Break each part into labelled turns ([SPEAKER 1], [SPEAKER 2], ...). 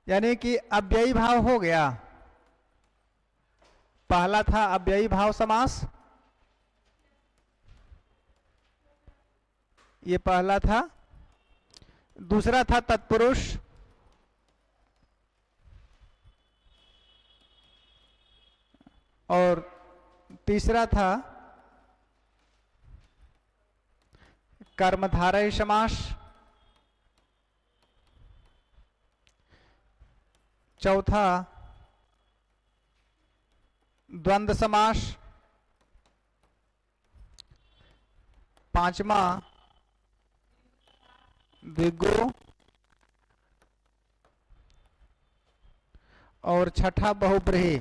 [SPEAKER 1] यानी कि अव्ययी भाव हो गया। पहला था अव्ययी भाव समास, ये पहला था। दूसरा था तत्पुरुष, और तीसरा था कर्मधारय समास। चौथा द्वंद्व समास। पांचवा द्विगु, और छठा बहुब्रीहि।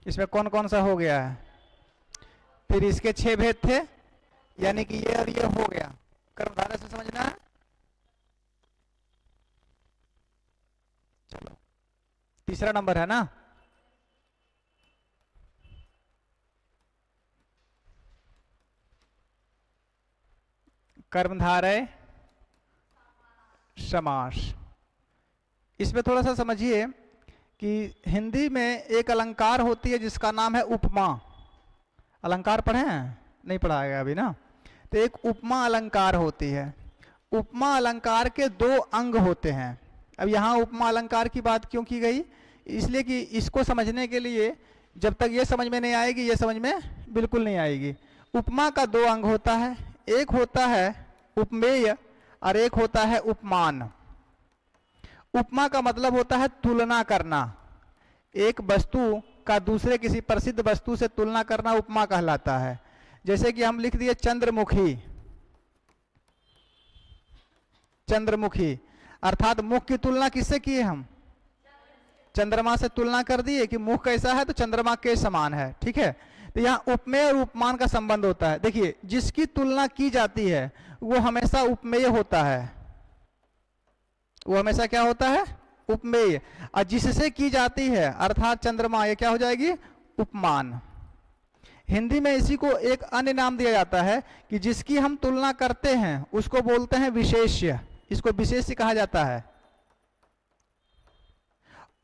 [SPEAKER 1] इसमें कौन कौन सा हो गया है? फिर इसके 6 भेद थे, यानी कि ये और ये हो गया। कर्मधारय से समझना है। चलो तीसरा नंबर है ना। कर्मधारय समास। इसमें थोड़ा सा समझिए कि हिंदी में एक अलंकार होती है जिसका नाम है उपमा। अलंकार पढ़े हैं? नहीं पढ़ा है अभी ना। तो एक उपमा अलंकार होती है। उपमा अलंकार के 2 अंग होते हैं। अब यहाँ उपमा अलंकार की बात क्यों की गई? इसलिए कि इसको समझने के लिए जब तक ये समझ में नहीं आएगी, ये समझ में बिल्कुल नहीं आएगी। उपमा का 2 अंग होता है, एक होता है उपमेय और एक होता है उपमान। उपमा का मतलब होता है तुलना करना। एक वस्तु का दूसरे किसी प्रसिद्ध वस्तु से तुलना करना उपमा कहलाता है। जैसे कि हम लिख दिए चंद्रमुखी, चंद्रमुखी, अर्थात मुख की तुलना किससे किए हम? चंद्रमा से तुलना कर दिए कि मुख कैसा है तो चंद्रमा के समान है। ठीक है, तो यहाँ उपमेय और उपमान का संबंध होता है। देखिए, जिसकी तुलना की जाती है वो हमेशा उपमेय होता है। वो हमेशा क्या होता है? उपमेय। और जिससे की जाती है अर्थात चंद्रमा, ये क्या हो जाएगी? उपमान। हिंदी में इसी को एक अन्य नाम दिया जाता है कि जिसकी हम तुलना करते हैं उसको बोलते हैं विशेष्य। इसको विशेष्य कहा जाता है।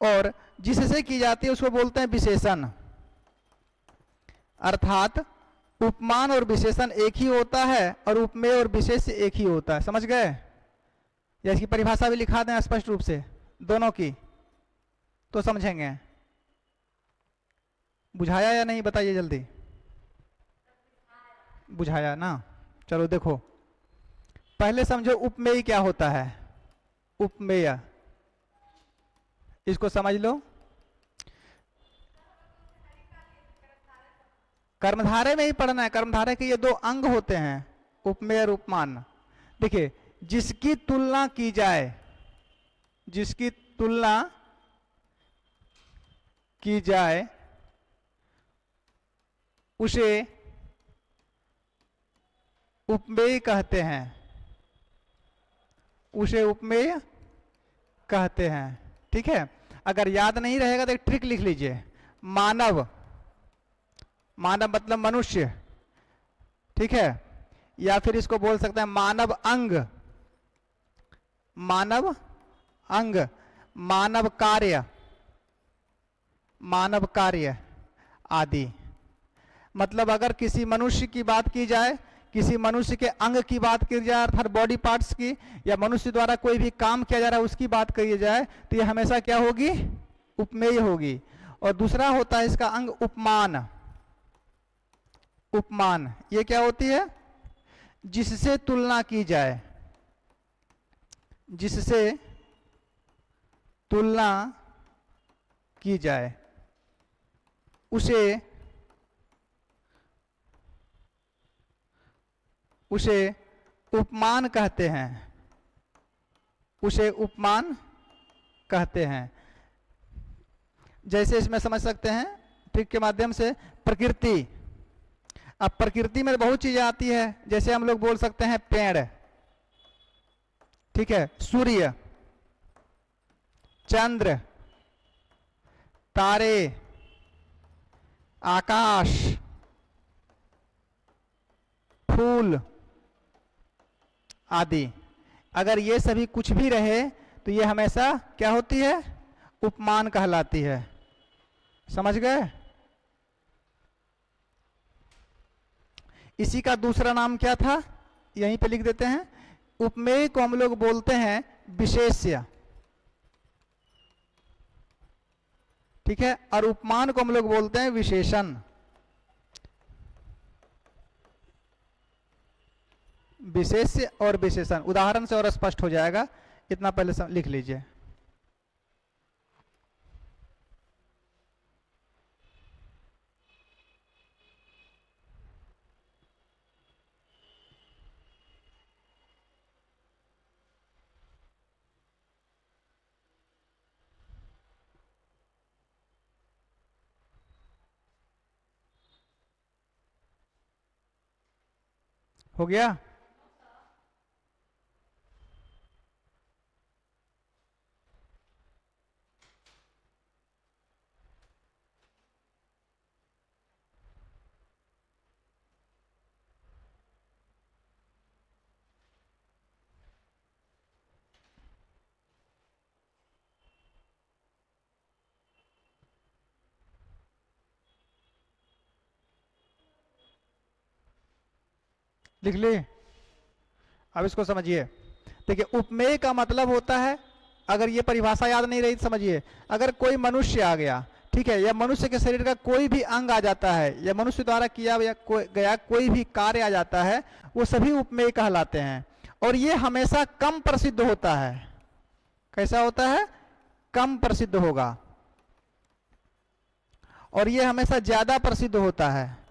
[SPEAKER 1] और जिससे की जाती है उसको बोलते हैं विशेषण। अर्थात उपमान और विशेषण एक ही होता है और उपमेय और विशेष्य एक ही होता है। समझ गए? या इसकी परिभाषा भी लिखा दें स्पष्ट रूप से दोनों की, तो समझेंगे। बुझाया या नहीं बताइए जल्दी। बुझाया ना? चलो देखो, पहले समझो उपमेय क्या होता है। उपमेय, इसको समझ लो। कर्मधारय में ही पढ़ना है। कर्मधारय के ये 2 अंग होते हैं, उपमेय और उपमान। देखिए, जिसकी तुलना की जाए, जिसकी तुलना की जाए उसे उपमेय कहते हैं। उसे उपमेय कहते हैं। ठीक है, अगर याद नहीं रहेगा तो एक ट्रिक लिख लीजिए। मानव, मानव मतलब मनुष्य। ठीक है, या फिर इसको बोल सकते हैं मानव अंग, मानव अंग, मानव कार्य, मानव कार्य आदि। मतलब अगर किसी मनुष्य की बात की जाए, किसी मनुष्य के अंग की बात की जाए अर्थात बॉडी पार्ट्स की, या मनुष्य द्वारा कोई भी काम किया जा रहा है उसकी बात कही जाए, तो ये हमेशा क्या होगी? उपमेय होगी। और दूसरा होता है इसका अंग उपमान। उपमान ये क्या होती है? जिससे तुलना की जाए, जिससे तुलना की जाए उसे उसे उपमान कहते हैं। उसे उपमान कहते हैं। जैसे इसमें समझ सकते हैं ट्रिक के माध्यम से, प्रकृति। अब प्रकृति में बहुत चीजें आती है, जैसे हम लोग बोल सकते हैं पेड़, ठीक है, सूर्य, चंद्र, तारे आकाश, फूल आदि। अगर ये सभी कुछ भी रहे तो ये हमेशा क्या होती है? उपमान कहलाती है। समझ गए? इसी का दूसरा नाम क्या था? यहीं पे लिख देते हैं। उपमेय को हम लोग बोलते हैं विशेष्य, ठीक है, और उपमान को हम लोग बोलते हैं विशेषण। विशेष्य और विशेषण उदाहरण से और स्पष्ट हो जाएगा, इतना पहले लिख लीजिए। हो गया? लिख ली? अब इसको समझिए। देखिए, उपमेय का मतलब होता है, अगर ये परिभाषा याद नहीं रही तो समझिए, अगर कोई मनुष्य आ गया, ठीक है, या मनुष्य के शरीर का कोई भी अंग आ जाता है, या मनुष्य द्वारा किया गया कोई भी कार्य आ जाता है, वो सभी उपमेय कहलाते हैं। और ये हमेशा कम प्रसिद्ध होता है। कैसा होता है? कम प्रसिद्ध होगा। और ये हमेशा ज्यादा प्रसिद्ध होता है।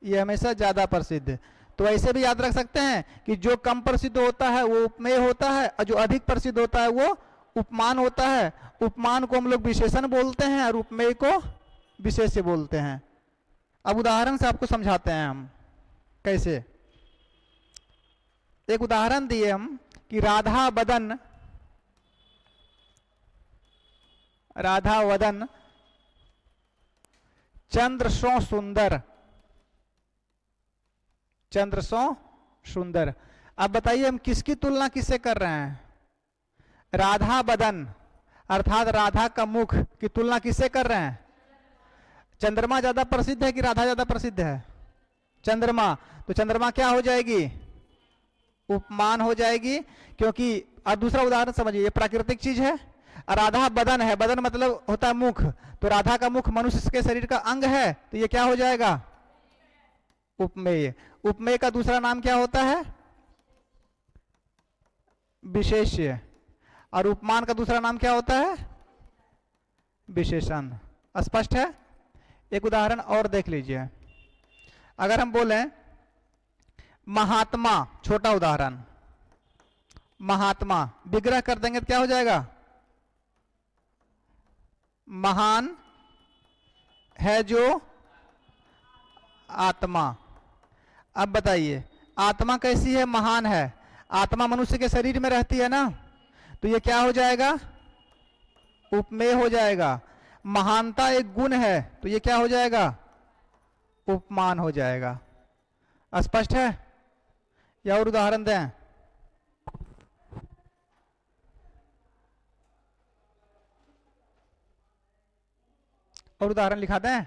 [SPEAKER 1] ये हमेशा ज्यादा प्रसिद्ध। तो ऐसे भी याद रख सकते हैं कि जो कम प्रसिद्ध होता है वो उपमेय होता है, और जो अधिक प्रसिद्ध होता है वो उपमान होता है। उपमान को हम लोग विशेषण बोलते हैं और उपमेय को विशेष्य बोलते हैं। अब उदाहरण से आपको समझाते हैं हम कैसे। एक उदाहरण दिए हम कि राधा वदन चंद्र सो सुंदर, चंद्र सो सुंदर। अब बताइए हम किसकी तुलना किससे कर रहे हैं? राधा बदन अर्थात राधा का मुख की तुलना किससे कर रहे हैं? चंद्रमा ज्यादा प्रसिद्ध है कि राधा ज्यादा प्रसिद्ध है? चंद्रमा। तो चंद्रमा क्या हो जाएगी? उपमान हो जाएगी, क्योंकि और दूसरा उदाहरण समझिए, ये प्राकृतिक चीज है। राधा बदन है, बदन मतलब होता है मुख, तो राधा का मुख मनुष्य के शरीर का अंग है, तो ये क्या हो जाएगा? उपमेय। उपमेय का दूसरा नाम क्या होता है? विशेष्य। और उपमान का दूसरा नाम क्या होता है? विशेषण। स्पष्ट है? एक उदाहरण और देख लीजिए। अगर हम बोले महात्मा, छोटा उदाहरण, महात्मा विग्रह कर देंगे तो क्या हो जाएगा? महान है जो आत्मा। अब बताइए आत्मा कैसी है? महान है। आत्मा मनुष्य के शरीर में रहती है ना, तो ये क्या हो जाएगा? उपमेय हो जाएगा। महानता एक गुण है, तो ये क्या हो जाएगा? उपमान हो जाएगा। स्पष्ट है? या और उदाहरण दें? और उदाहरण लिखा दें?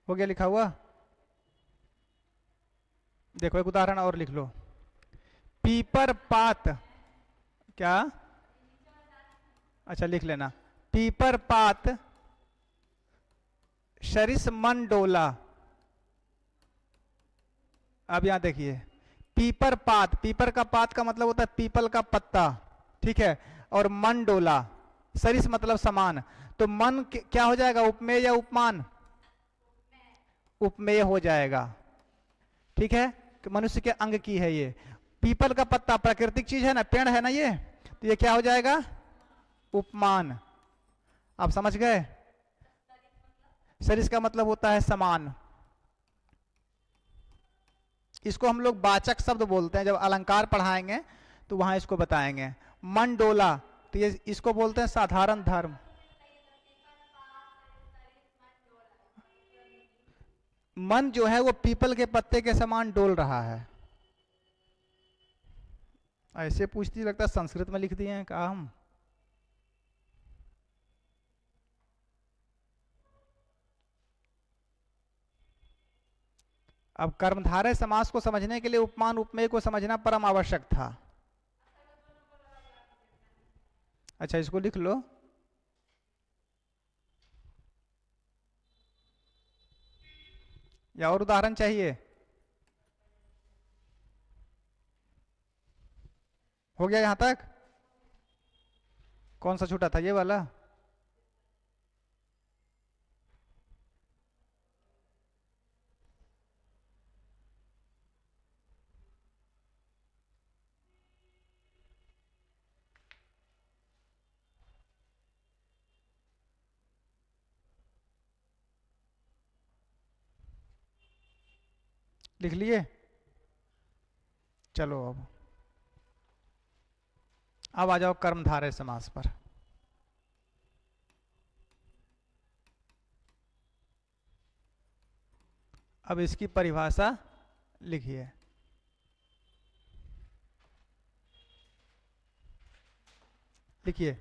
[SPEAKER 1] हो गया लिखा हुआ? देखो एक उदाहरण और लिख लो। पीपर पात, क्या? अच्छा लिख लेना। पीपर पात शरिस मन डोला। अब यहां देखिए, पीपर पात, पीपर का पात का मतलब होता है पीपल का पत्ता, ठीक है, और मन डोला, सरिस मतलब समान। तो मन क्या हो जाएगा? उपमेय या उपमान? उपमेय हो जाएगा, ठीक है, कि मनुष्य के अंग की है ये। पीपल का पत्ता प्राकृतिक चीज है ना, पेड़ है ना ये, तो ये क्या हो जाएगा? उपमान। आप समझ गए? सर इसका मतलब होता है समान। इसको हम लोग वाचक शब्द बोलते हैं, जब अलंकार पढ़ाएंगे तो वहां इसको बताएंगे। मन डोला, तो ये इसको बोलते हैं साधारण धर्म। मन जो है वो पीपल के पत्ते के समान डोल रहा है। ऐसे पूछती, लगता है संस्कृत में लिख दिए हैं क्या हम। अब कर्मधारय समास को समझने के लिए उपमान उपमेय को समझना परम आवश्यक था। अच्छा, इसको लिख लो। या और उदाहरण चाहिए? हो गया यहां तक? कौन सा छूटा था, ये वाला? लिख लिए? चलो अब आ जाओ कर्मधारय समास पर। अब इसकी परिभाषा लिखिए। लिखिए,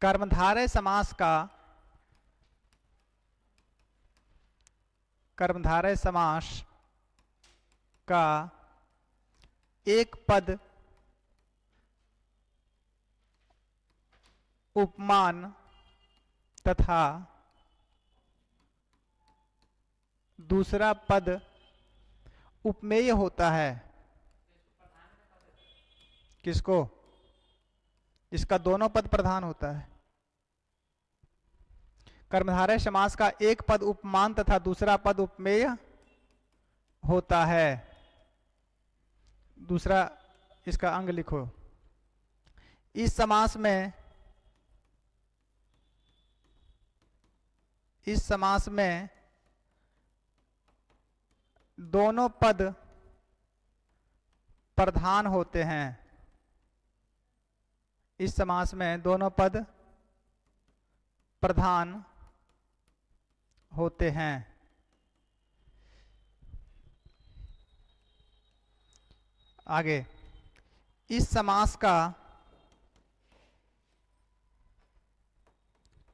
[SPEAKER 1] कर्मधारय समास का, कर्मधारय समास का एक पद उपमान तथा दूसरा पद उपमेय होता है। किसको? इसका दोनों पद प्रधान होता है। कर्मधारय समास का एक पद उपमान तथा दूसरा पद उपमेय होता है। दूसरा इसका अंग लिखो। इस समास में, इस समास में दोनों पद प्रधान होते हैं। इस समास में दोनों पद प्रधान होते हैं। आगे, इस समास का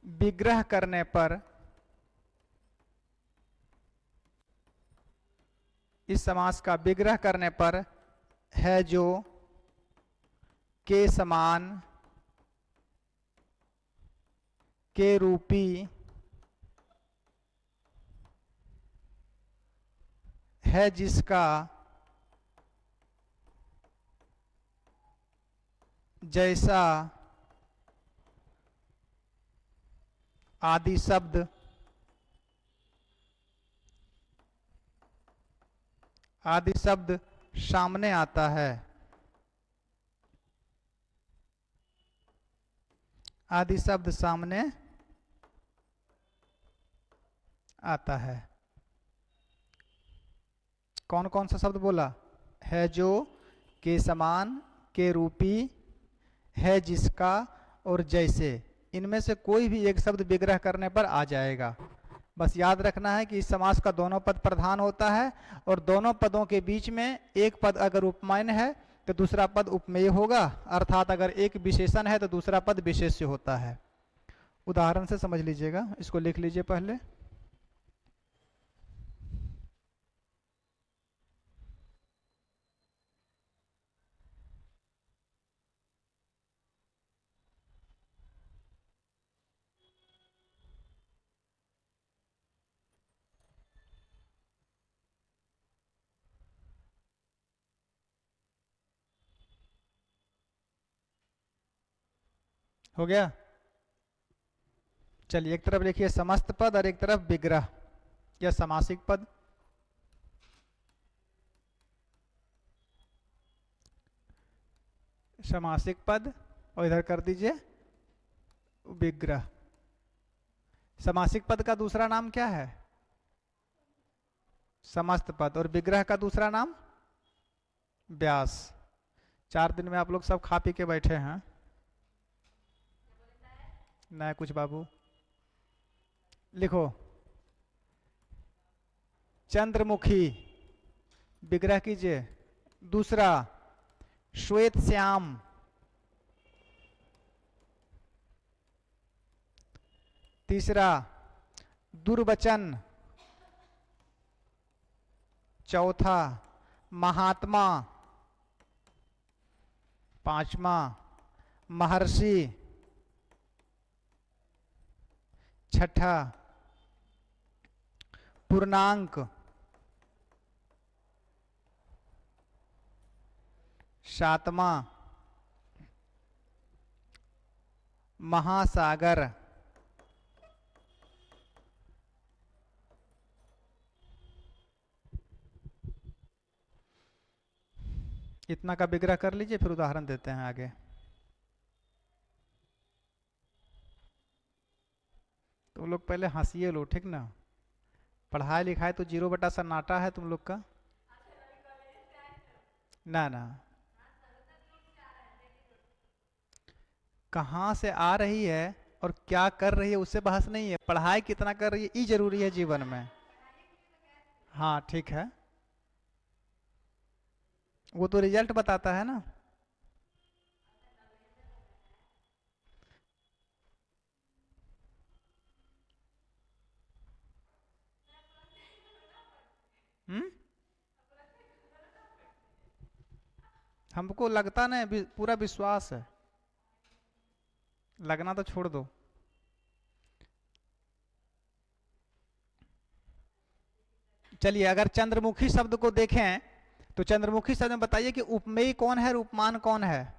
[SPEAKER 1] विग्रह करने पर, इस समास का विग्रह करने पर है जो के समान के रूपी है जिसका जैसा आदि शब्द सामने आता है। आदि शब्द सामने आता है। कौन कौन सा शब्द बोला? है जो, के समान, के रूपी, है जिसका और जैसे। इनमें से कोई भी एक शब्द विग्रह करने पर आ जाएगा। बस याद रखना है कि इस समास का दोनों पद प्रधान होता है और दोनों पदों के बीच में एक पद अगर उपमान है तो दूसरा पद उपमेय होगा, अर्थात अगर एक विशेषण है तो दूसरा पद विशेष्य होता है। उदाहरण से समझ लीजिएगा, इसको लिख लीजिए पहले। हो गया? चलिए, एक तरफ लिखिए समस्त पद और एक तरफ विग्रह या समासिक पद। समासिक पद और इधर कर दीजिए विग्रह। समासिक पद का दूसरा नाम क्या है? समस्त पद। और विग्रह का दूसरा नाम व्यास। 4 दिन में आप लोग सब खा पी के बैठे हैं ना कुछ बाबू? लिखो, चंद्रमुखी विग्रह कीजिए। दूसरा श्वेत श्याम। तीसरा दुर्वचन। चौथा महात्मा। पांचवा महर्षि। छठा पूर्णांक। सातवां महासागर। इतना का विग्रह कर लीजिए, फिर उदाहरण देते हैं आगे। तुम लोग पहले हंसिए लो, ठीक ना? पढ़ाई लिखाई तो 0/सन्नाटा है तुम लोग का। ना ना, कहाँ से आ रही है और क्या कर रही है उससे बहस नहीं है। पढ़ाई कितना कर रही है ये जरूरी है जीवन में। हाँ ठीक है, वो तो रिजल्ट बताता है ना। हम्म, हमको लगता नहीं, पूरा विश्वास है। लगना तो छोड़ दो। चलिए, अगर चंद्रमुखी शब्द को देखें तो चंद्रमुखी शब्द में बताइए कि उपमेय कौन है और उपमान कौन है?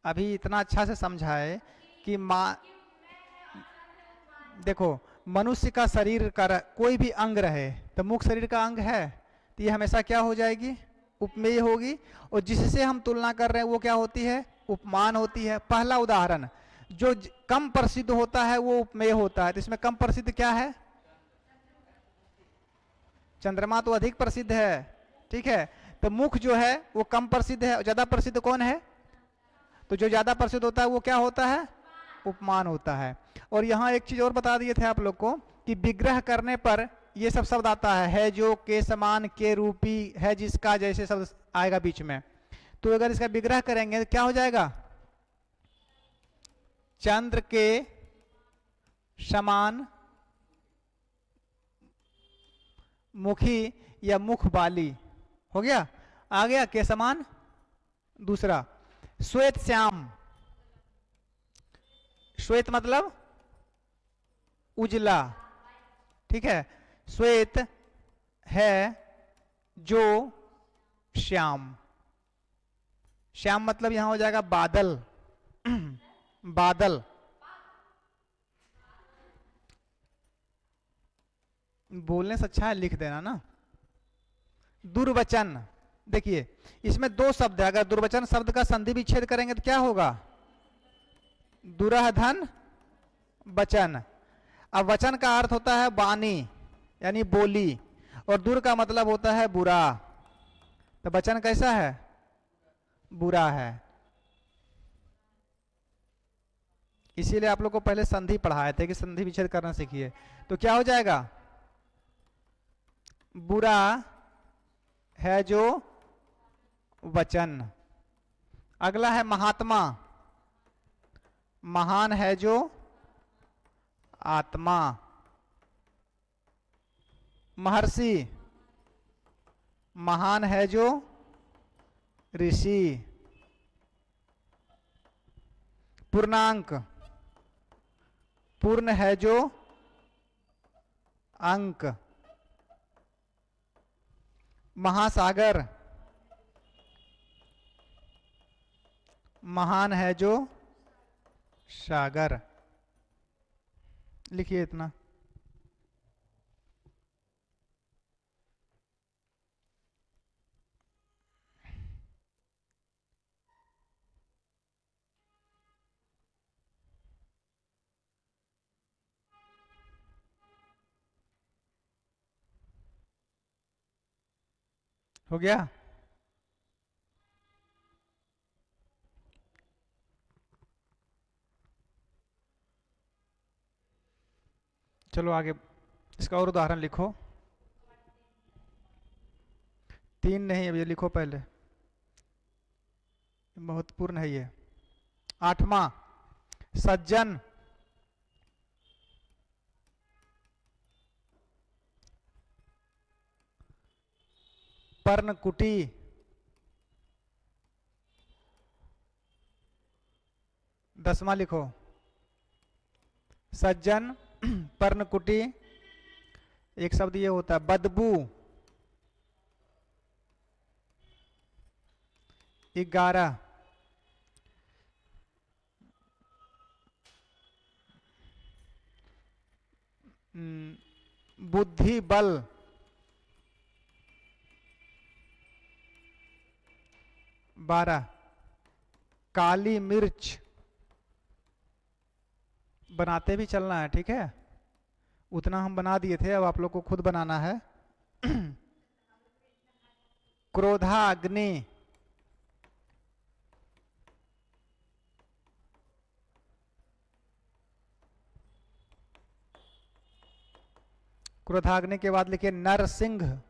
[SPEAKER 1] अभी इतना अच्छा से समझाए कि माँ, देखो, मनुष्य का शरीर का कोई भी अंग रहे तो मुख्य शरीर का अंग है तो ये हमेशा क्या हो जाएगी? उपमेय होगी। और जिससे हम तुलना कर रहे हैं वो क्या होती है? उपमान होती है। पहला उदाहरण, जो कम प्रसिद्ध होता है वो उपमेय होता है। तो इसमें कम प्रसिद्ध क्या है? चंद्रमा तो अधिक प्रसिद्ध है, ठीक है। तो मुख जो है वो कम प्रसिद्ध है, ज्यादा प्रसिद्ध कौन है? तो जो ज्यादा प्रसिद्ध होता है वो क्या होता है? उपमान होता है। और यहाँ एक चीज और बता दिए थे आप लोग को कि विग्रह करने पर ये सब शब्द आता है जो, के समान, के रूपी, है जिसका, जैसे शब्द आएगा बीच में। तो अगर इसका विग्रह करेंगे तो क्या हो जाएगा? चंद्र के समान मुखी या मुख वाली हो गया। आ गया के समान। दूसरा श्वेत श्याम। श्वेत मतलब उजला, ठीक है। श्वेत है जो श्याम। श्याम मतलब यहां हो जाएगा बादल। बादल। बोलने से अच्छा है लिख देना ना। दुर्वचन, देखिए इसमें दो शब्द है। अगर दुर्वचन शब्द का संधि विच्छेद करेंगे तो क्या होगा? दुरह धन वचन। अब वचन का अर्थ होता है वाणी यानी बोली, और दुर का मतलब होता है बुरा। तो वचन कैसा है? बुरा है। इसीलिए आप लोग को पहले संधि पढ़ाए थे कि संधि विच्छेद करना सीखिए। तो क्या हो जाएगा? बुरा है जो वचन। अगला है महात्मा। महान है जो आत्मा। महर्षि, महान है जो ऋषि। पूर्णांक, पूर्ण है जो अंक। महासागर, महान है जो सागर। लिखिए इतना। हो गया? चलो आगे, इसका और उदाहरण लिखो। 3 नहीं, अब ये लिखो पहले, महत्वपूर्ण है ये। 8वां, सज्जन, पर्णकुटी, दसवां लिखो, सज्जन, पर्णकुटी, एक शब्द ये होता है बदबू। 11, बुद्धि बल। 12, काली मिर्च। बनाते भी चलना है, ठीक है? उतना हम बना दिए थे, अब आप लोग को खुद बनाना है। क्रोधाग्नि। क्रोधाग्नि के बाद लिखिए नरसिंह।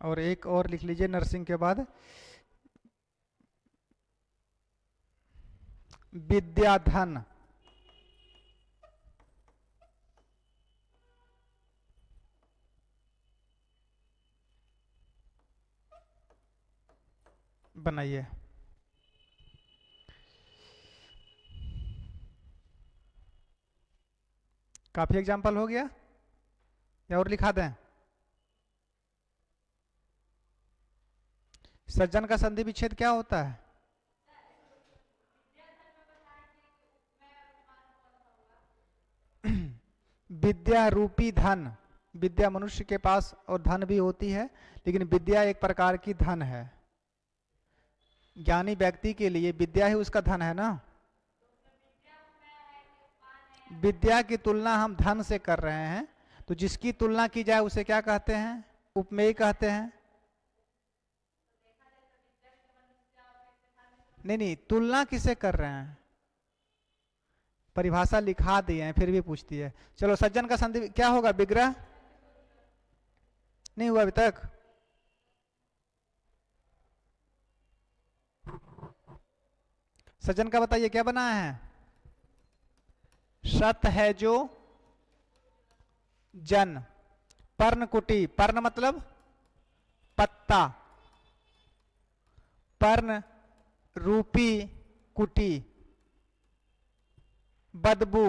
[SPEAKER 1] और एक और लिख लीजिए नरसिंह के बाद विद्याधन। बनाइए। काफी एग्जाम्पल हो गया या और लिखा दें? सज्जन का संधि विच्छेद क्या होता है? विद्या रूपी धन। विद्या मनुष्य के पास और धन भी होती है, लेकिन विद्या एक प्रकार की धन है। ज्ञानी व्यक्ति के लिए विद्या ही उसका धन है ना। विद्या की तुलना हम धन से कर रहे हैं, तो जिसकी तुलना की जाए उसे क्या कहते हैं? उपमेय कहते हैं। नहीं नहीं, तुलना किसे कर रहे हैं? परिभाषा लिखा दिए हैं फिर भी पूछती है। चलो, सज्जन का संधि क्या होगा? विग्रह। नहीं हुआ अभी तक? सज्जन का बताइए क्या बना है? सत है जो जन। पर्णकुटी, पर्ण मतलब पत्ता, पर्ण रूपी कुटी। बदबू,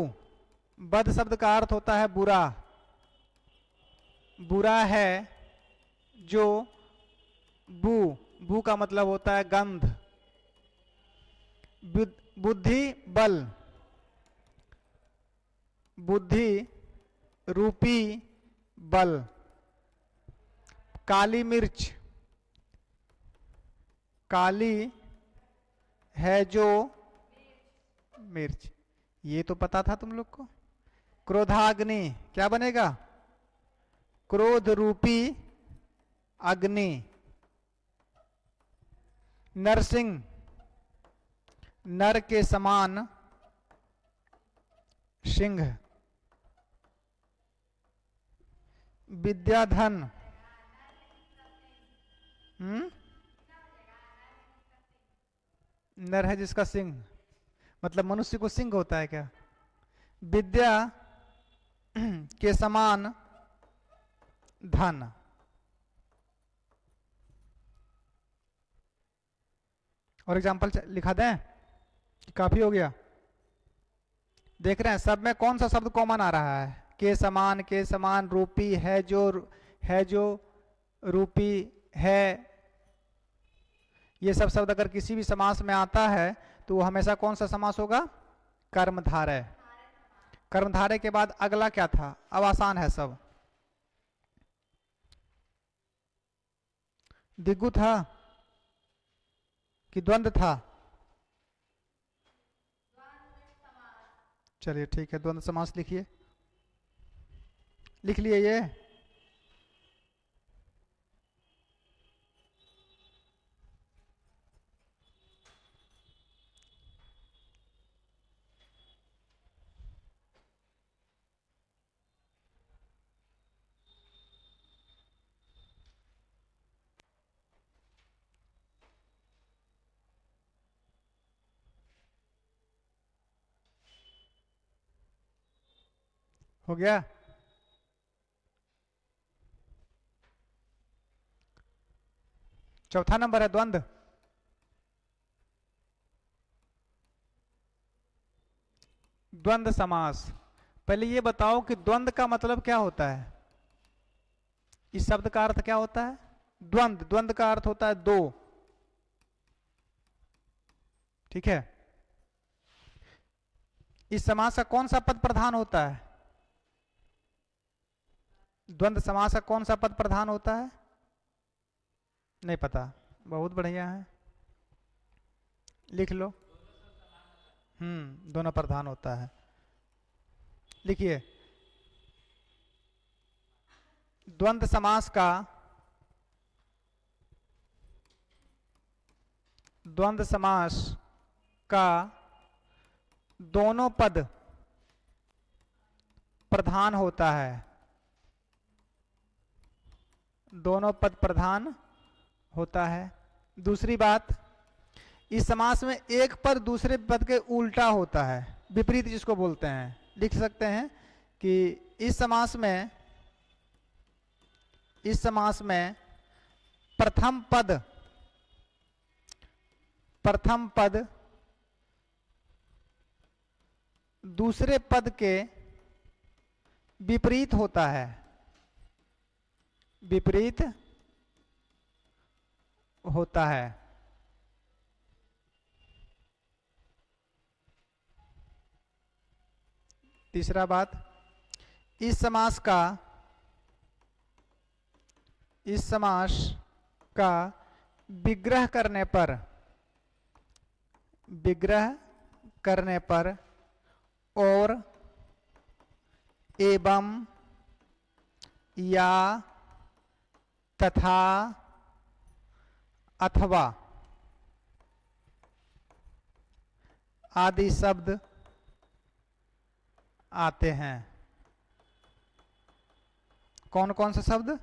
[SPEAKER 1] बद शब्द का अर्थ होता है बुरा। बुरा है जो बू, बू का मतलब होता है गंध। बुद्धि बल, बुद्धि रूपी बल। काली मिर्च, काली है जो मिर्च, ये तो पता था तुम लोग को। क्रोधाग्नि क्या बनेगा? क्रोध रूपी अग्नि। नरसिंह, नर के समान सिंह। विद्याधन, नर है जिसका सिंह, मतलब मनुष्य को सिंह होता है क्या? विद्या के समान धन। और एग्जाम्पल लिखा दें? काफी हो गया? देख रहे हैं सब में कौन सा शब्द कॉमन आ रहा है? के समान, रूपी है जो रूपी है। ये सब शब्द अगर किसी भी समास में आता है तो वो हमेशा कौन सा समास होगा? कर्मधारय। कर्मधारय के बाद अगला क्या था? अब आसान है सब। दिग्गु था कि द्वंद्व था? चलिए ठीक है, द्वंद्व समास लिखिए। लिख लिए ये? हो गया? चौथा नंबर है द्वंद्व। द्वंद्व समास। पहले ये बताओ कि द्वंद्व का मतलब क्या होता है? इस शब्द का अर्थ क्या होता है? द्वंद्व। द्वंद्व का अर्थ होता है दो। ठीक है। इस समास का कौन सा पद प्रधान होता है? द्वंद्व समास का कौन सा पद प्रधान होता है? नहीं पता? बहुत बढ़िया है, लिख लो। दोनों प्रधान होता है। लिखिए, द्वंद्व समास का द्वंद्व समास का दोनों पद प्रधान होता है। दोनों पद प्रधान होता है। दूसरी बात, इस समास में एक पद दूसरे पद के उल्टा होता है, विपरीत जिसको बोलते हैं। लिख सकते हैं कि इस समास में प्रथम पद दूसरे पद के विपरीत होता है। विपरीत होता है। तीसरा बात, इस समास का विग्रह करने पर और एवं या तथा अथवा आदि शब्द आते हैं। कौन कौन से शब्द?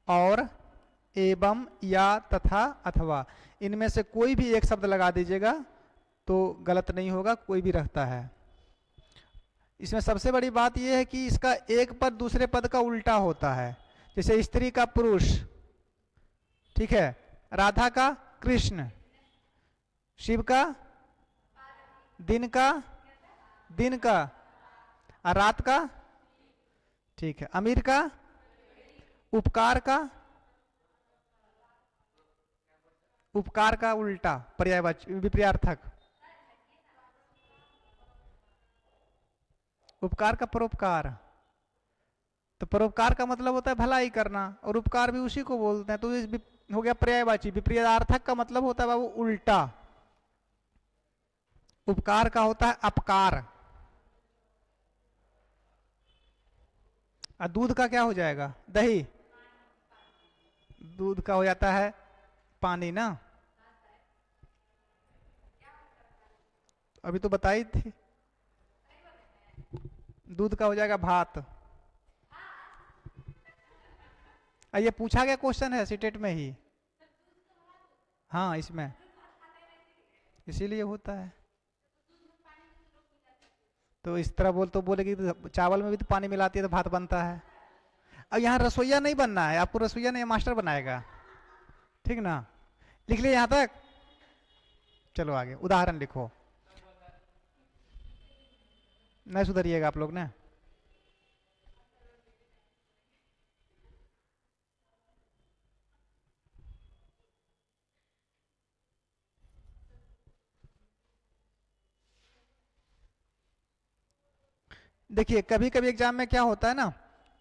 [SPEAKER 1] और, एवं, या, तथा, अथवा। इनमें से कोई भी एक शब्द लगा दीजिएगा तो गलत नहीं होगा, कोई भी रहता है। इसमें सबसे बड़ी बात यह है कि इसका एक पद दूसरे पद का उल्टा होता है। जैसे स्त्री का पुरुष, ठीक है, राधा का कृष्ण, शिव का दिन का, और रात का, ठीक है, अमीर का, उपकार का उल्टा, पर्यायवाची, विपर्यार्थक। उपकार का परोपकार, तो परोपकार का मतलब होता है भलाई करना, और उपकार भी उसी को बोलते हैं। तो इस हो गया पर्यायवाची। विपर्यार्थक का मतलब होता है बाबू उल्टा। उपकार का होता है अपकार। और दूध का क्या हो जाएगा? दही। दूध का हो जाता है पानी ना। अभी तो बताई थी। दूध का हो जाएगा भात। ये पूछा गया क्वेश्चन है सीटेट में ही। हाँ, इसमें इसीलिए होता है। तो इस तरह बोलेगी तो चावल में भी तो पानी मिलाती है तो भात बनता है। अब यहाँ रसोईया नहीं बनना है आपको, रसोईया नहीं, मास्टर बनाएगा, ठीक ना। लिख लिया यहाँ तक? चलो आगे उदाहरण लिखो। नहीं सुधरिएगा आप लोग ने। देखिए, कभी कभी एग्जाम में क्या होता है ना,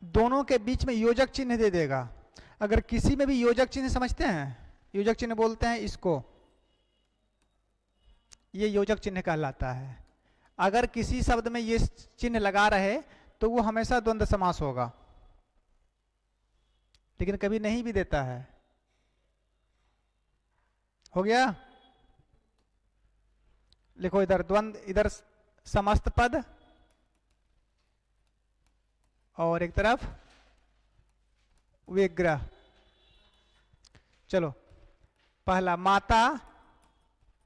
[SPEAKER 1] दोनों के बीच में योजक चिन्ह दे देगा। अगर किसी में भी योजक चिन्ह समझते हैं, योजक चिन्ह बोलते हैं इसको, ये योजक चिन्ह कहलाता है। अगर किसी शब्द में ये चिन्ह लगा रहे तो वो हमेशा द्वंद्व समास होगा, लेकिन कभी नहीं भी देता है। हो गया? लिखो इधर द्वंद्व, इधर समस्त पद और एक तरफ विग्रह। चलो, पहला माता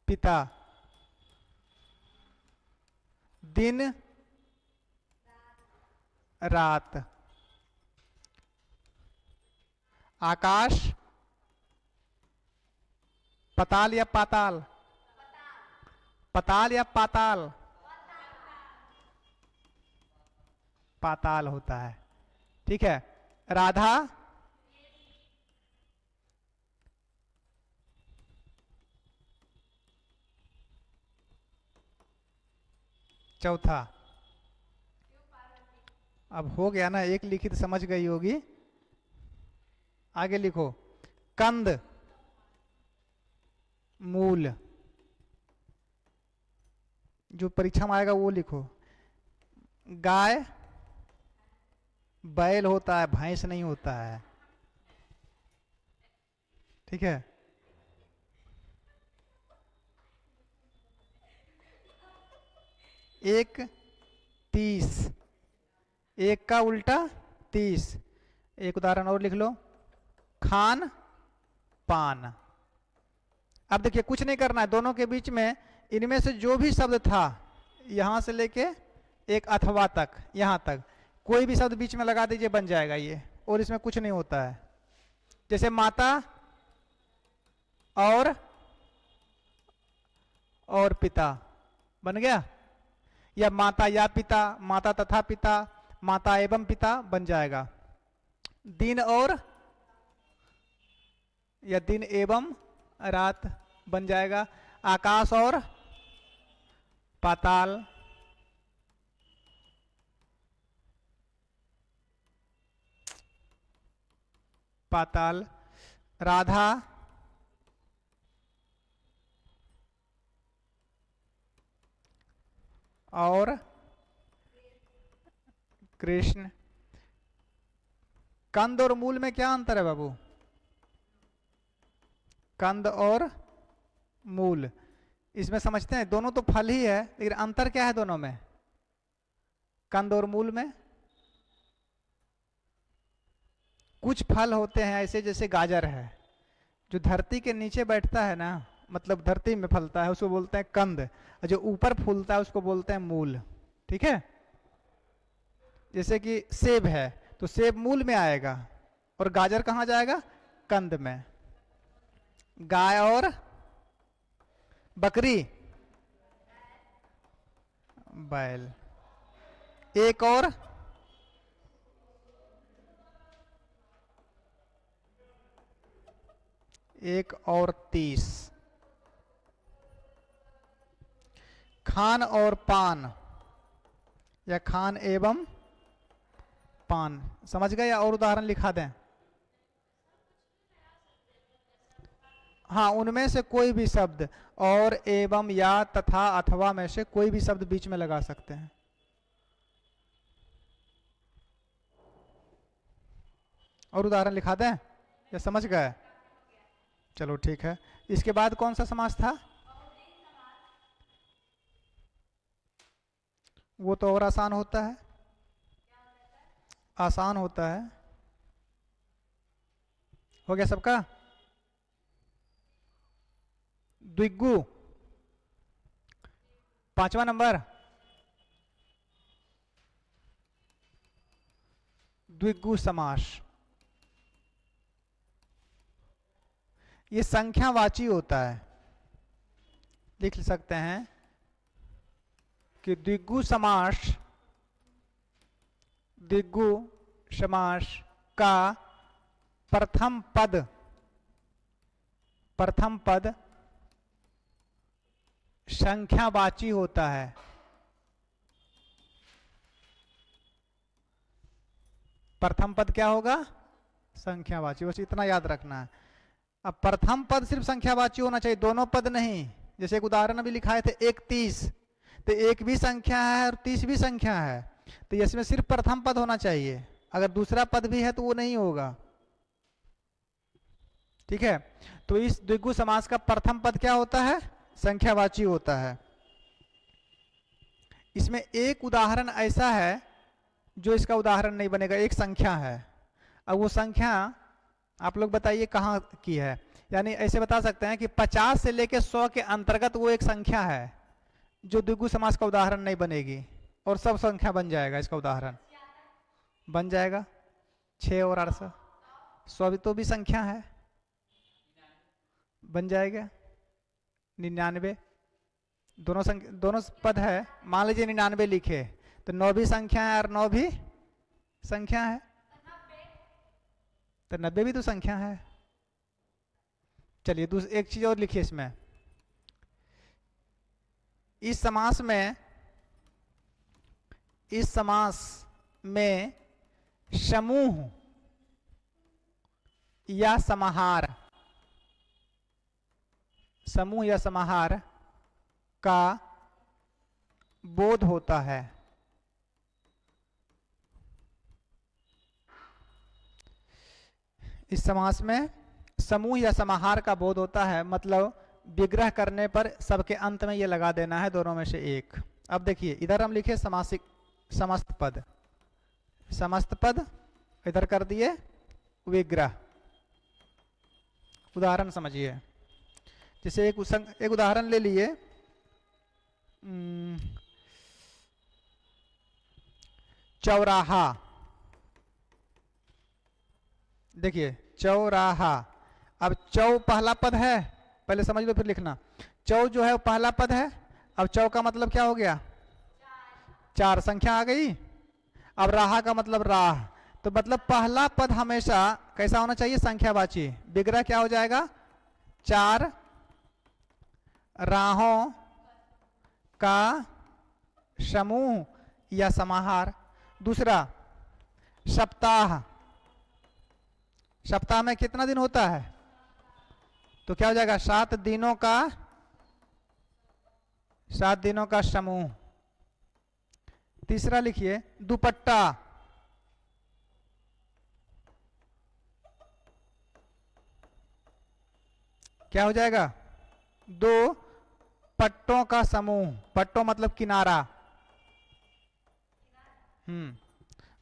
[SPEAKER 1] पिता, दिन रात, आकाश पताल या पाताल, पताल या पाताल, पाताल होता है। ठीक है। राधा चौथा। अब हो गया ना, एक लिखित समझ गई होगी। आगे लिखो, कंद मूल, जो परीक्षा में आएगा वो लिखो। गाय बैल होता है, भैंस नहीं होता है। ठीक है। एक 30, एक का उल्टा 30। एक उदाहरण और लिख लो, खान पान। अब देखिए कुछ नहीं करना है, दोनों के बीच में इनमें से जो भी शब्द था, यहां से लेके एक अथवा तक, यहां तक कोई भी शब्द बीच में लगा दीजिए, बन जाएगा ये, और इसमें कुछ नहीं होता है। जैसे माता और पिता बन गया, या माता या पिता, माता तथा पिता, माता एवं पिता बन जाएगा। दिन और, या दिन एवं रात बन जाएगा। आकाश और पाताल, पाताल। राधा और कृष्ण। कंद और मूल में क्या अंतर है बाबू? कंद और मूल, इसमें समझते हैं, दोनों तो फल ही है, लेकिन अंतर क्या है दोनों में? कंद और मूल में कुछ फल होते हैं ऐसे, जैसे गाजर है, जो धरती के नीचे बैठता है ना, मतलब धरती में फलता है, उसको बोलते हैं कंद, और जो ऊपर फूलता है उसको बोलते हैं मूल। ठीक है। जैसे कि सेब है, तो सेब मूल में आएगा, और गाजर कहाँ जाएगा? कंद में। गाय और बकरी, बैल। एक और एक और 30। खान और पान, या खान एवं पान। समझ गए? या और उदाहरण लिखा दें? हाँ, उनमें से कोई भी शब्द, और एवं या तथा अथवा में से कोई भी शब्द बीच में लगा सकते हैं। और उदाहरण लिखा दें या समझ गए? चलो ठीक है। इसके बाद कौन सा समास था? वो तो और आसान होता है, आसान होता है। हो गया सबका? द्विगु, 5वां नंबर, द्विगु समास। ये संख्यावाची होता है। लिख सकते हैं कि द्विगु समास, द्विगु समास का प्रथम पद संख्यावाची होता है। प्रथम पद क्या होगा? संख्यावाची। बस इतना याद रखना है। अब प्रथम पद सिर्फ संख्यावाची होना चाहिए, दोनों पद नहीं। जैसे एक उदाहरण अभी लिखाए थे, एक 30, तो एक भी संख्या है और 30 भी संख्या है, तो इसमें सिर्फ प्रथम पद होना चाहिए, अगर दूसरा पद भी है तो वो नहीं होगा। ठीक है, तो इस द्विगु समास का प्रथम पद क्या होता है? संख्यावाची होता है। इसमें एक उदाहरण ऐसा है जो इसका उदाहरण नहीं बनेगा, एक संख्या है। अब वो संख्या आप लोग बताइए कहाँ की है? यानी ऐसे बता सकते हैं कि 50 से लेकर 100 के अंतर्गत वो एक संख्या है जो द्विगु समास का उदाहरण नहीं बनेगी, और सब संख्या बन जाएगा, इसका उदाहरण बन जाएगा। 6 और 8 100 भी तो भी संख्या है, बन जाएगा। 99 दोनों पद है, मान लीजिए 99 लिखे तो 9 भी संख्या है और 9 भी संख्या है, तो 90 भी तो संख्या है। चलिए एक चीज और लिखिए इसमें, इस समास में समूह या समाहार का बोध होता है। इस समास में समूह या समाहार का बोध होता है, मतलब विग्रह करने पर सबके अंत में ये लगा देना है दोनों में से एक। अब देखिए इधर हम लिखे समासिक समस्त पद, इधर कर दिए विग्रह। उदाहरण समझिए, जैसे एक उदाहरण ले लिए, चौराहा। देखिए चौराहा, अब चौ पहला पद है, पहले समझ लो फिर लिखना। चौ जो है वो पहला पद है, अब चौ का मतलब क्या हो गया? 4 संख्या आ गई। अब राहा का मतलब राह, तो मतलब पहला पद हमेशा कैसा होना चाहिए? संख्यावाची। विग्रह क्या हो जाएगा? 4 राहों का समूह या समाहार। दूसरा सप्ताह, सप्ताह में कितना दिन होता है? तो क्या हो जाएगा? 7 दिनों का समूह। तीसरा लिखिए दुपट्टा, क्या हो जाएगा? 2 पट्टों का समूह। पट्टों मतलब किनारा।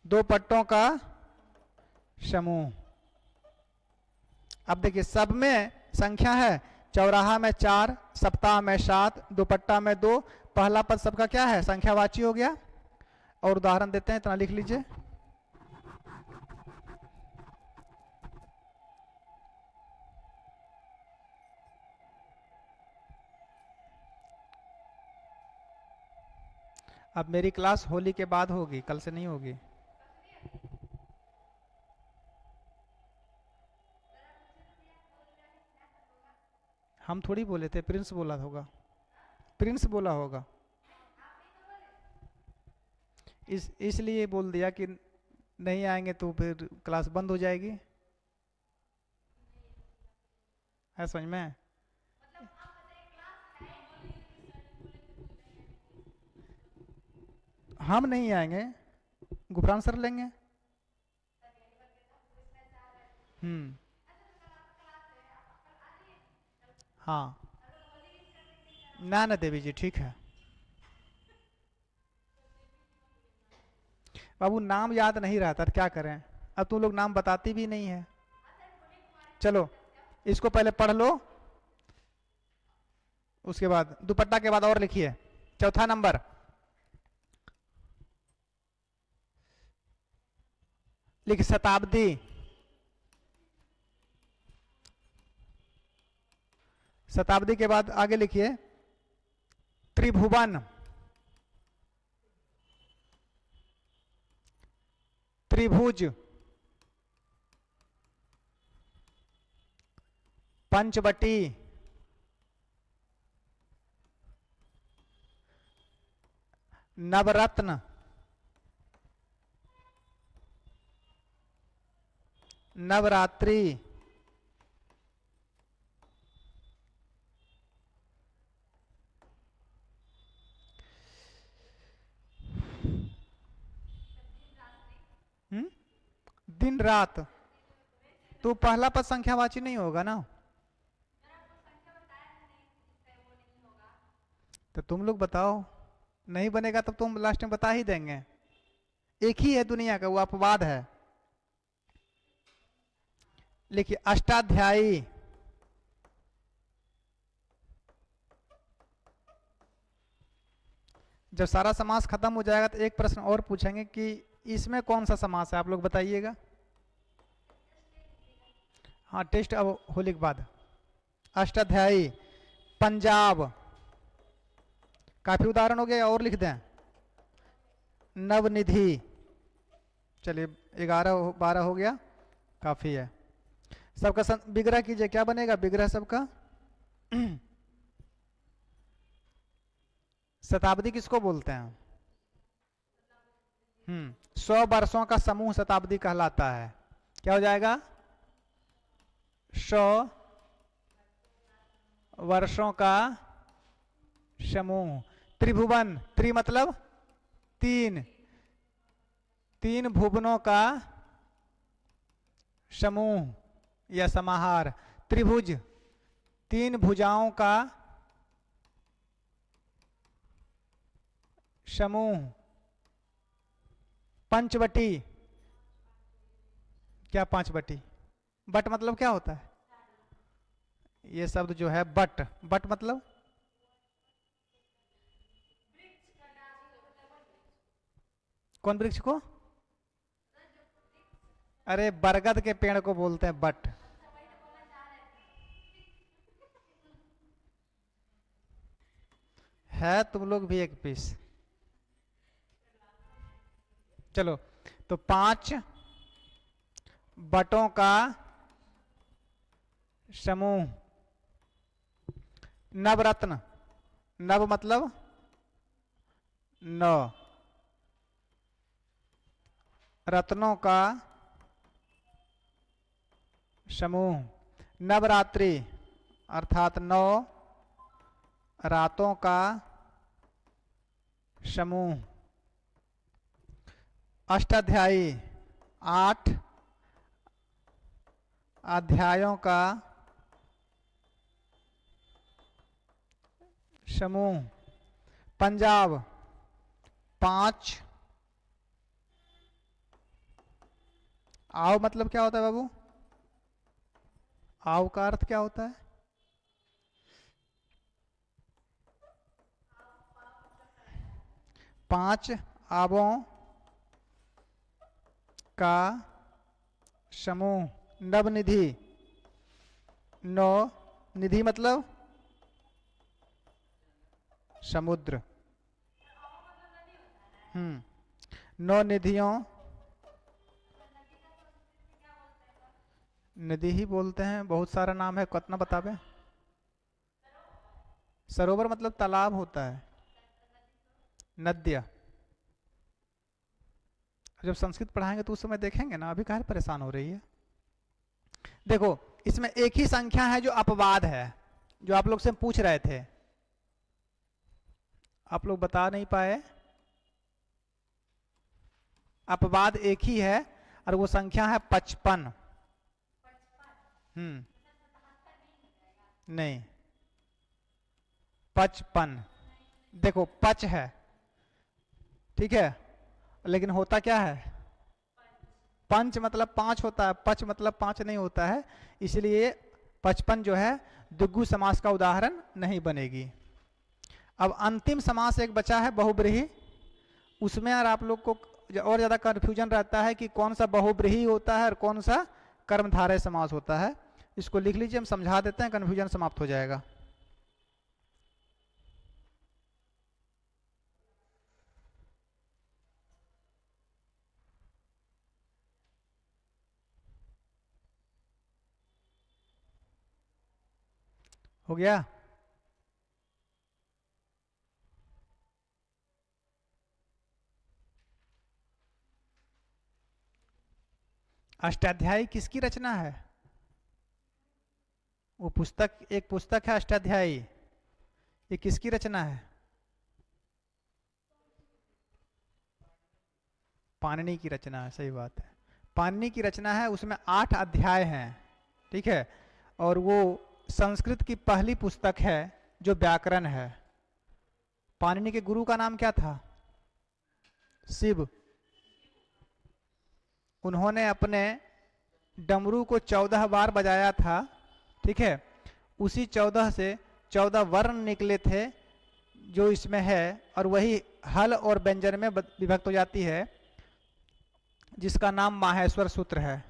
[SPEAKER 1] 2 पट्टों का समूह। अब देखिए सब में संख्या है, चौराहा में 4, सप्ताह में 7, दुपट्टा में 2, पहला पद सबका क्या है? संख्यावाची हो गया। और उदाहरण देते हैं, इतना लिख लीजिए। अब मेरी क्लास होली के बाद होगी, कल से नहीं होगी। हम थोड़ी बोले थे, प्रिंस बोला होगा, प्रिंस बोला होगा। इसलिए बोल दिया कि नहीं आएंगे तो फिर क्लास बंद हो जाएगी, है समझ में? हम नहीं आएंगे, गुफरान सर लेंगे। हाँ ना देवी जी, ठीक है। बाबू नाम याद नहीं रहता, क्या करें, अब तुम लोग नाम बताती भी नहीं है। चलो इसको पहले पढ़ लो, उसके बाद दुपट्टा के बाद और लिखिए। चौथा नंबर लिख शताब्दी। शताब्दी के बाद आगे लिखिए त्रिभुवन। त्रिभुज, पंचवटी, नवरत्न, नवरात्रि, दिन रात, तो पहला पद संख्यावाची नहीं होगा ना। तो तुम लोग बताओ, नहीं बनेगा तब तुम लास्ट में बता ही देंगे। एक ही है दुनिया का, वो अपवाद है। लिखिए अष्टाध्यायी। जब सारा समास खत्म हो जाएगा तो एक प्रश्न और पूछेंगे कि इसमें कौन सा समास है, आप लोग बताइएगा। हाँ टेस्ट अब होली के बाद। अष्टाध्यायी, पंजाब, काफी उदाहरण हो गया, और लिख दें। नवनिधि, चलिए 11 12 हो गया, काफी है। सबका विग्रह कीजिए, क्या बनेगा विग्रह सबका। शताब्दी किसको बोलते हैं? 100 वर्षों का समूह शताब्दी कहलाता है। क्या हो जाएगा? 100 वर्षों का समूह। त्रिभुवन, त्रि मतलब 3, 3 भुवनों का समूह या समाहार। त्रिभुज, 3 भुजाओं का समूह। पंचवटी, क्या पांचवटी? बट मतलब क्या होता है? ये शब्द जो है बट, बट मतलब कौन वृक्ष को? अरे बरगद के पेड़ को बोलते हैं बट। है तुम लोग भी एक पीस। चलो, तो 5 बटों का समूह। नवरत्न, नव मतलब 9, रत्नों का समूह। नवरात्रि अर्थात 9 रातों का समूह। अष्टाध्यायी, 8 अध्यायों का समूह। पंजाब, 5 आओ मतलब क्या होता है बाबू? आओ का अर्थ क्या होता है? पांच आवों का समूह। नवनिधि, 9 निधि मतलब समुद्र। 9 निधियों, नदी ही बोलते हैं, बहुत सारा नाम है, कितना बतावे। सरोवर मतलब तालाब होता है। नद्य, जब संस्कृत पढ़ाएंगे तो उस समय देखेंगे ना, अभी काहे परेशान हो रही है। देखो इसमें एक ही संख्या है जो अपवाद है, जो आप लोग से पूछ रहे थे, आप लोग बता नहीं पाए। अपवाद एक ही है और वो संख्या है 55। नहीं, 55। देखो पच है, ठीक है, लेकिन होता क्या है? पंच मतलब 5 होता है, पच मतलब 5 नहीं होता है, इसलिए 55 जो है द्विगु समास का उदाहरण नहीं बनेगी। अब अंतिम समास एक बचा है बहुब्रीहि, उसमें यार आप लोग को और ज्यादा कंफ्यूजन रहता है कि कौन सा बहुब्रीहि होता है और कौन सा कर्मधारय समास होता है। इसको लिख लीजिए, हम समझा देते हैं, कंफ्यूजन समाप्त हो जाएगा। हो गया? अष्टाध्यायी किसकी रचना है? वो पुस्तक, एक पुस्तक है अष्टाध्यायी, ये किसकी रचना है? पाणिनि की रचना है, सही बात है। पाणिनि की रचना है, उसमें 8 अध्याय हैं, ठीक है, और वो संस्कृत की पहली पुस्तक है जो व्याकरण है। पाणिनि के गुरु का नाम क्या था? शिव। उन्होंने अपने डमरू को 14 बार बजाया था, ठीक है, उसी 14 से 14 वर्ण निकले थे जो इसमें है, और वही हल और व्यंजन में विभक्त हो जाती है, जिसका नाम माहेश्वर सूत्र है।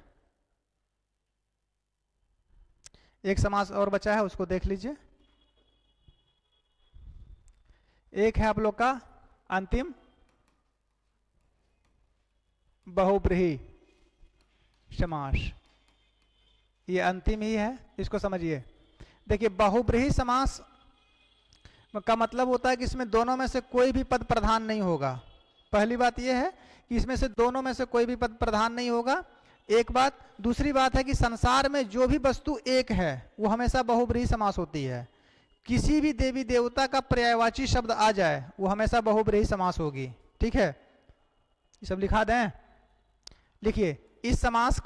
[SPEAKER 1] एक समास और बचा है, उसको देख लीजिए। एक है आप लोग का अंतिम बहुब्रीहि समास, ये अंतिम ही है, इसको समझिए। देखिए, बहुब्रीहि समास का मतलब होता है कि इसमें दोनों में से कोई भी पद प्रधान नहीं होगा। पहली बात यह है कि इसमें से दोनों में से कोई भी पद प्रधान नहीं होगा, एक बात। दूसरी बात है कि संसार में जो भी वस्तु एक है वो हमेशा बहुब्रीहि समास होती है। किसी भी देवी देवता का पर्यायवाची शब्द आ जाए वो हमेशा बहुब्रीहि समास होगी, ठीक है। ये सब लिखा दें, लिखिए। इस समास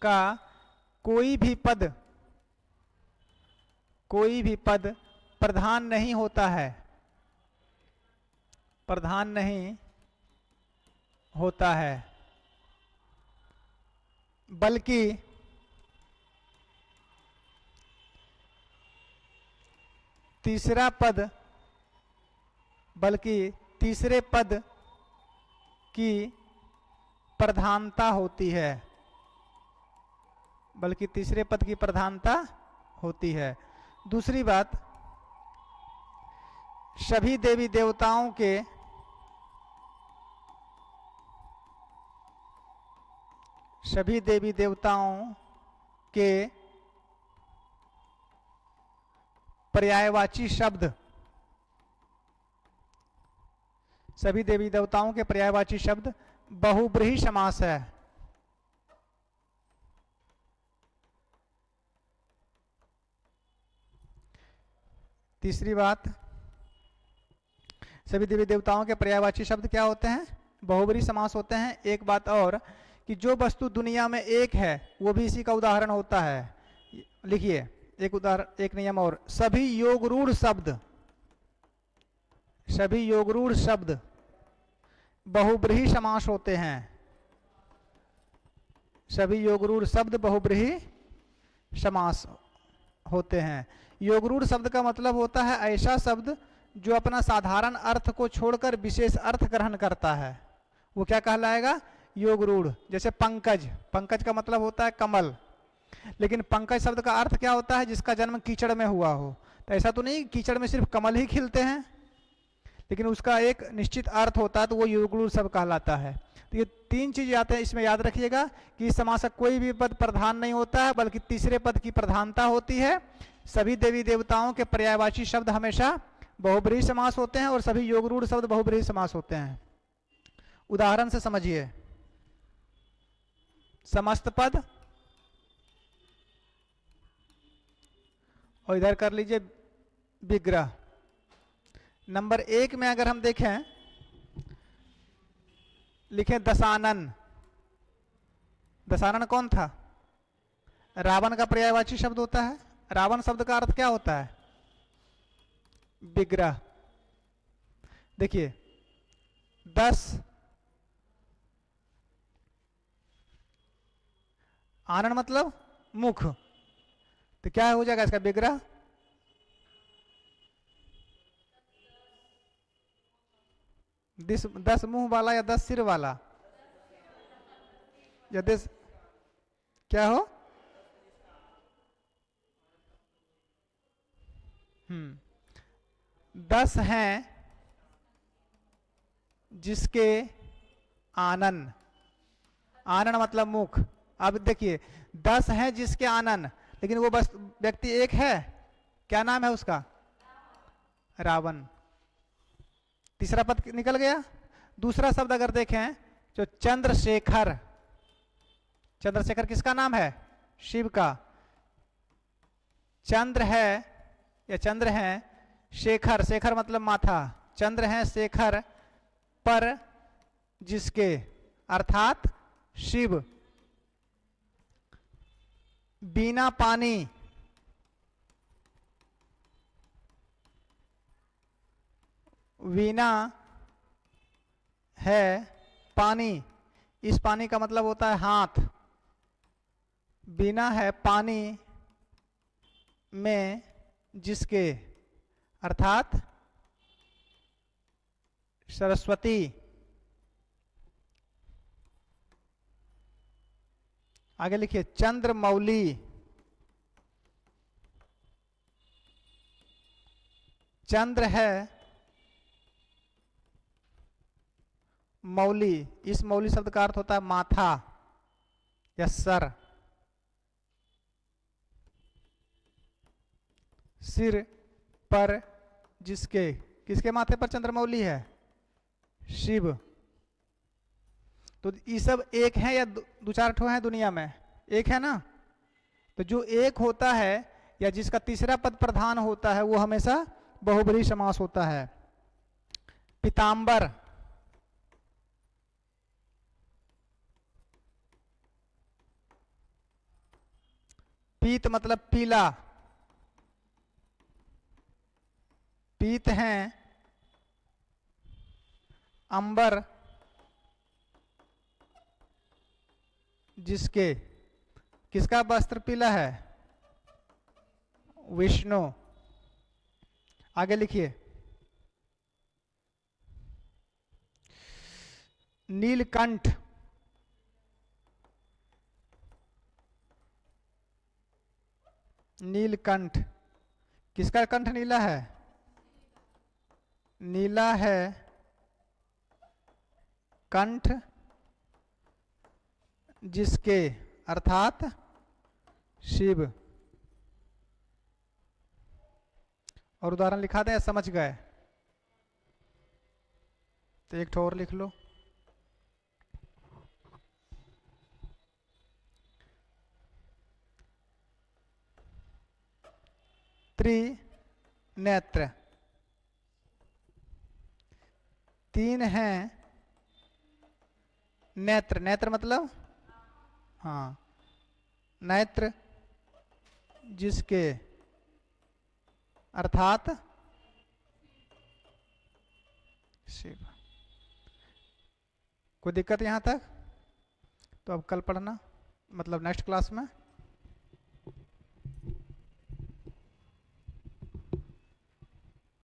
[SPEAKER 1] का कोई भी पद प्रधान नहीं होता है, प्रधान नहीं होता है, बल्कि तीसरे पद की प्रधानता होती है, बल्कि तीसरे पद की प्रधानता होती है। दूसरी बात, सभी देवी देवताओं के पर्यायवाची शब्द, सभी देवी देवताओं के पर्यायवाची शब्द बहुब्रीहि समास है। तीसरी बात, सभी देवी देवताओं के पर्यायवाची शब्द क्या होते हैं? बहुब्रीहि समास होते हैं। एक बात और कि जो वस्तु दुनिया में एक है वो भी इसी का उदाहरण होता है। लिखिए एक नियम और, सभी योगरूढ़ शब्द बहुब्रीहि समास होते हैं। सभी योगरूढ़ शब्द बहुब्रीहि समास होते हैं। योगरूढ़ शब्द का मतलब होता है ऐसा शब्द जो अपना साधारण अर्थ को छोड़कर विशेष अर्थ ग्रहण करता है, वो क्या कहलाएगा? योगरूढ़। जैसे पंकज, पंकज का मतलब होता है कमल, लेकिन पंकज शब्द का अर्थ क्या होता है? जिसका जन्म कीचड़ में हुआ हो। तो ऐसा तो नहीं कीचड़ में सिर्फ कमल ही खिलते हैं, लेकिन उसका एक निश्चित अर्थ होता है, तो वो योगरूढ़ शब्द कहलाता है। तो ये 3 चीज आते हैं, इसमें याद रखिएगा कि इस समास का कोई भी पद प्रधान नहीं होता है, बल्कि तीसरे पद की प्रधानता होती है। सभी देवी देवताओं के पर्यायवाची शब्द हमेशा बहुब्रीहि समास होते हैं, और सभी योगरूढ़ शब्द बहुब्रीहि समास होते हैं। उदाहरण से समझिए। समस्त पद, और इधर कर लीजिए विग्रह। नंबर 1 में अगर हम देखें, लिखें दशानन। दशानन कौन था? रावण का पर्यायवाची शब्द होता है। रावण शब्द का अर्थ क्या होता है? विग्रह। देखिए 10 आनन मतलब मुख, तो क्या हो जाएगा इसका विग्रह? 10 मुंह वाला या 10 सिर वाला, या 10 क्या हो? 10 हैं जिसके आनन, आनन मतलब मुख। अब देखिए 10 हैं जिसके आनन, लेकिन वो बस व्यक्ति एक है, क्या नाम है उसका? रावण। तीसरा पद निकल गया। दूसरा शब्द अगर देखें, जो चंद्रशेखर, चंद्रशेखर किसका नाम है? शिव का। चंद्र है या चंद्र हैं, शेखर, शेखर मतलब माथा, चंद्र हैं शेखर पर जिसके अर्थात शिव। बिना पानी, वीणा है पानी, इस पानी का मतलब होता है हाथ। बिना है पानी में जिसके अर्थात सरस्वती। आगे लिखिए चंद्रमौली। चंद्र है मौली, इस मौली शब्द का अर्थ होता है माथा या सर। सिर पर जिसके, किसके माथे पर चंद्रमौली है? शिव। तो ये सब एक है या दो चार ठो है दुनिया में? एक है ना। तो जो एक होता है या जिसका तीसरा पद प्रधान होता है वो हमेशा बहुब्रीहि समास होता है। पीतांबर, पीत मतलब पीला, पीत हैं अंबर जिसके, किसका वस्त्र पीला है? विष्णु। आगे लिखिए नीलकंठ। नीलकंठ, किसका कंठ नीला है? नीला है कंठ जिसके अर्थात शिव। और उदाहरण लिखा दें, समझ गए? तो एक ठो और लिख लो। त्रिनेत्र, तीन हैं नेत्र। नेत्र मतलब हाँ, नेत्र जिसके अर्थात शिव। कोई दिक्कत यहां तक? तो अब कल पढ़ना, मतलब नेक्स्ट क्लास में।